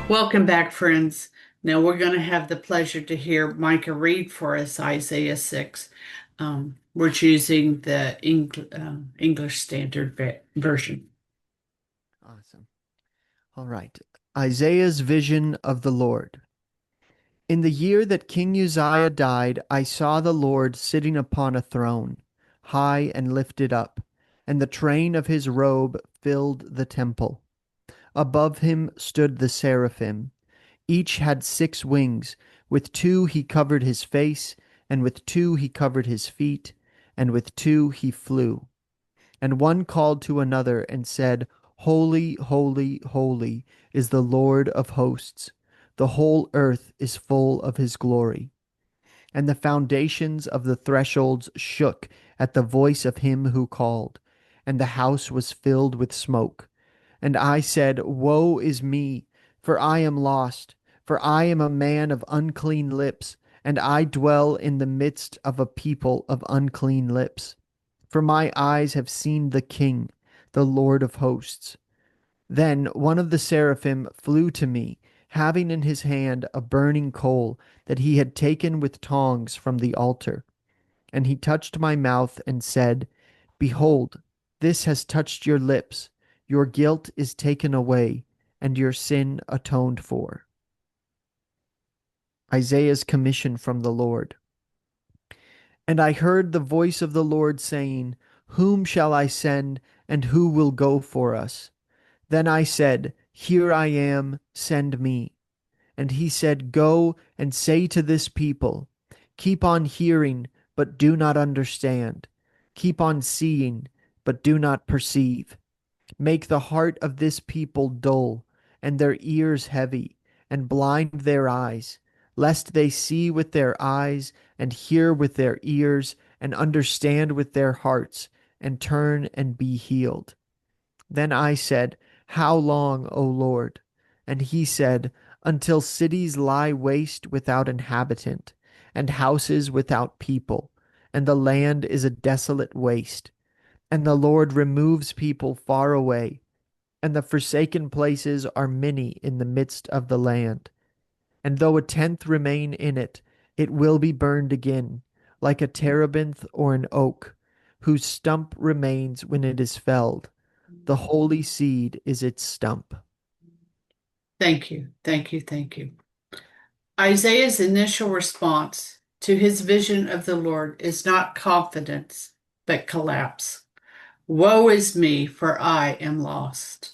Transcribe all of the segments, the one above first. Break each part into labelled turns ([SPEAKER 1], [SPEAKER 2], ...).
[SPEAKER 1] Welcome back, friends. Now we're going to have the pleasure to hear Micah read for us Isaiah 6. We're choosing the English Standard Version.
[SPEAKER 2] Awesome. All right. Isaiah's vision of the Lord. In the year that King Uzziah died, I saw the Lord sitting upon a throne, high and lifted up, and the train of his robe filled the temple. Above him stood the seraphim. Each had 6 wings. With 2 he covered his face, and with 2 he covered his feet, and with 2 he flew. And one called to another and said, Holy, holy, holy is the Lord of hosts. The whole earth is full of his glory. And the foundations of the thresholds shook at the voice of him who called, and the house was filled with smoke. And I said, Woe is me, for I am lost, for I am a man of unclean lips, and I dwell in the midst of a people of unclean lips. For my eyes have seen the King, the Lord of hosts. Then one of the seraphim flew to me, having in his hand a burning coal that he had taken with tongs from the altar. And he touched my mouth and said, Behold, this has touched your lips. Your guilt is taken away, and your sin atoned for. Isaiah's commission from the Lord. And I heard the voice of the Lord saying, Whom shall I send, and who will go for us? Then I said, Here I am, send me. And he said, Go and say to this people, Keep on hearing, but do not understand. Keep on seeing, but do not perceive. Make the heart of this people dull, and their ears heavy, and blind their eyes, lest they see with their eyes, and hear with their ears, and understand with their hearts, and turn and be healed. Then I said, How long, O Lord? And he said, Until cities lie waste without inhabitant, and houses without people, and the land is a desolate waste. And the Lord removes people far away, and the forsaken places are many in the midst of the land. And though a tenth remain in it, it will be burned again, like a terebinth or an oak, whose stump remains when it is felled. The holy seed is its stump.
[SPEAKER 1] Thank you, thank you, thank you. Isaiah's initial response to his vision of the Lord is not confidence, but collapse. Woe is me, for I am lost.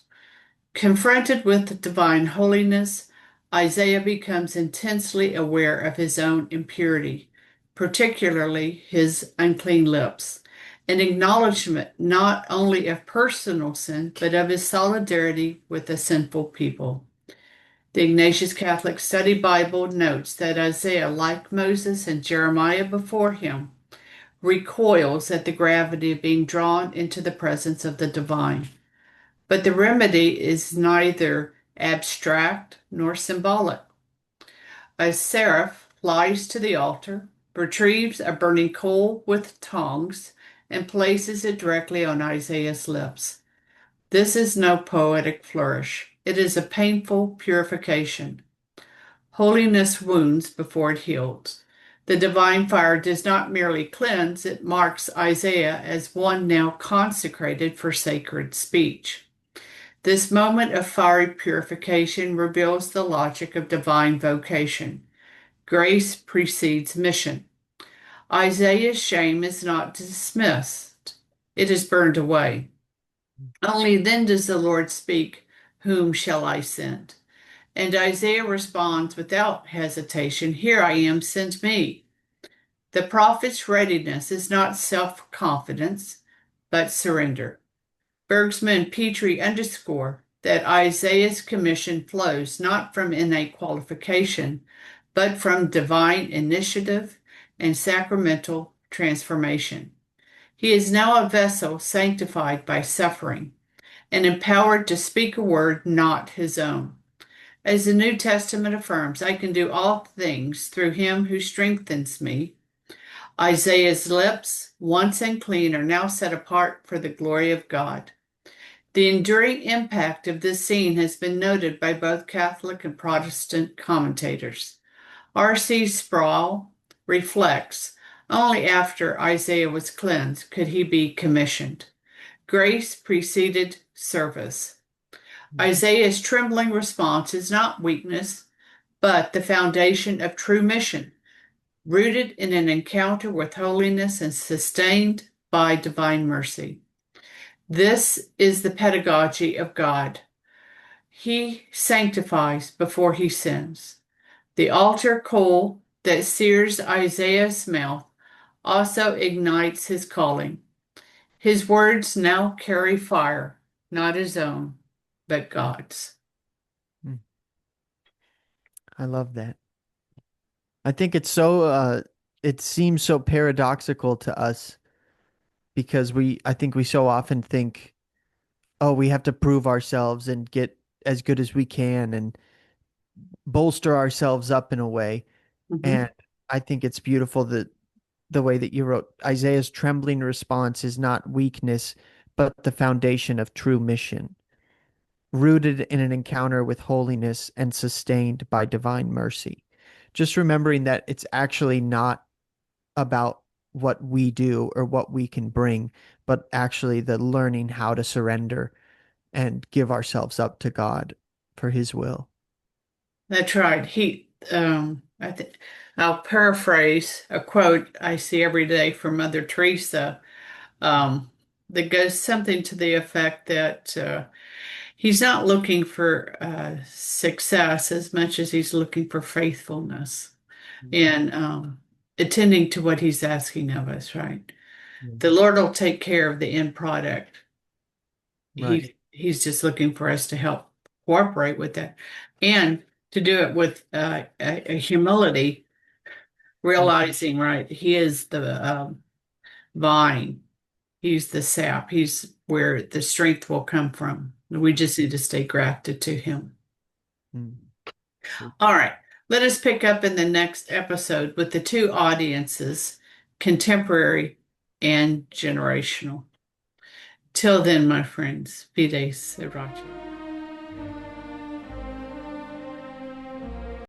[SPEAKER 1] Confronted with divine holiness, Isaiah becomes intensely aware of his own impurity, particularly his unclean lips, an acknowledgement not only of personal sin, but of his solidarity with a sinful people. The Ignatius Catholic Study Bible notes that Isaiah, like Moses and Jeremiah before him, recoils at the gravity of being drawn into the presence of the divine. But the remedy is neither abstract nor symbolic. A seraph flies to the altar, retrieves a burning coal with tongs, and places it directly on Isaiah's lips. This is no poetic flourish. It is a painful purification. Holiness wounds before it heals. The divine fire does not merely cleanse, it marks Isaiah as one now consecrated for sacred speech. This moment of fiery purification reveals the logic of divine vocation. Grace precedes mission. Isaiah's shame is not dismissed, it is burned away. Only then does the Lord speak, Whom shall I send? And Isaiah responds without hesitation, Here I am, send me. The prophet's readiness is not self confidence, but surrender. Bergsma and Petrie underscore that Isaiah's commission flows not from innate qualification, but from divine initiative and sacramental transformation. He is now a vessel sanctified by suffering and empowered to speak a word not his own. As the New Testament affirms, I can do all things through him who strengthens me. Isaiah's lips, once unclean, are now set apart for the glory of God. The enduring impact of this scene has been noted by both Catholic and Protestant commentators. R.C. Sproul reflects, only after Isaiah was cleansed could he be commissioned. Grace preceded service. Isaiah's trembling response is not weakness, but the foundation of true mission, rooted in an encounter with holiness and sustained by divine mercy. This is the pedagogy of God. He sanctifies before he sins. The altar coal that sears Isaiah's mouth also ignites his calling. His words now carry fire, not his own, but God's.
[SPEAKER 2] Mm. I love that. I think it's so it seems so paradoxical to us because I think we so often think, oh, we have to prove ourselves and get as good as we can and bolster ourselves up in a way.
[SPEAKER 1] Mhm.
[SPEAKER 2] And I think it's beautiful that the way that you wrote Isaiah's trembling response is not weakness, but the foundation of true mission, rooted in an encounter with holiness and sustained by divine mercy. Just remembering that it's actually not about what we do or what we can bring, but actually the learning how to surrender and give ourselves up to God for his will.
[SPEAKER 1] That's right. I'll paraphrase a quote I see every day from Mother Teresa, um, that goes something to the effect that he's not looking for success as much as he's looking for faithfulness and attending to what he's asking of us, right? The Lord will take care of the end product.
[SPEAKER 2] Right.
[SPEAKER 1] He's just looking for us to help cooperate with that and to do it with a humility, realizing, right, he is the vine, he's the sap, he's where the strength will come from. We just need to stay grafted to him.
[SPEAKER 2] Mm.
[SPEAKER 1] All right, let us pick up in the next episode with the two audiences, contemporary and generational. Till then, my friends, Fides et Racha.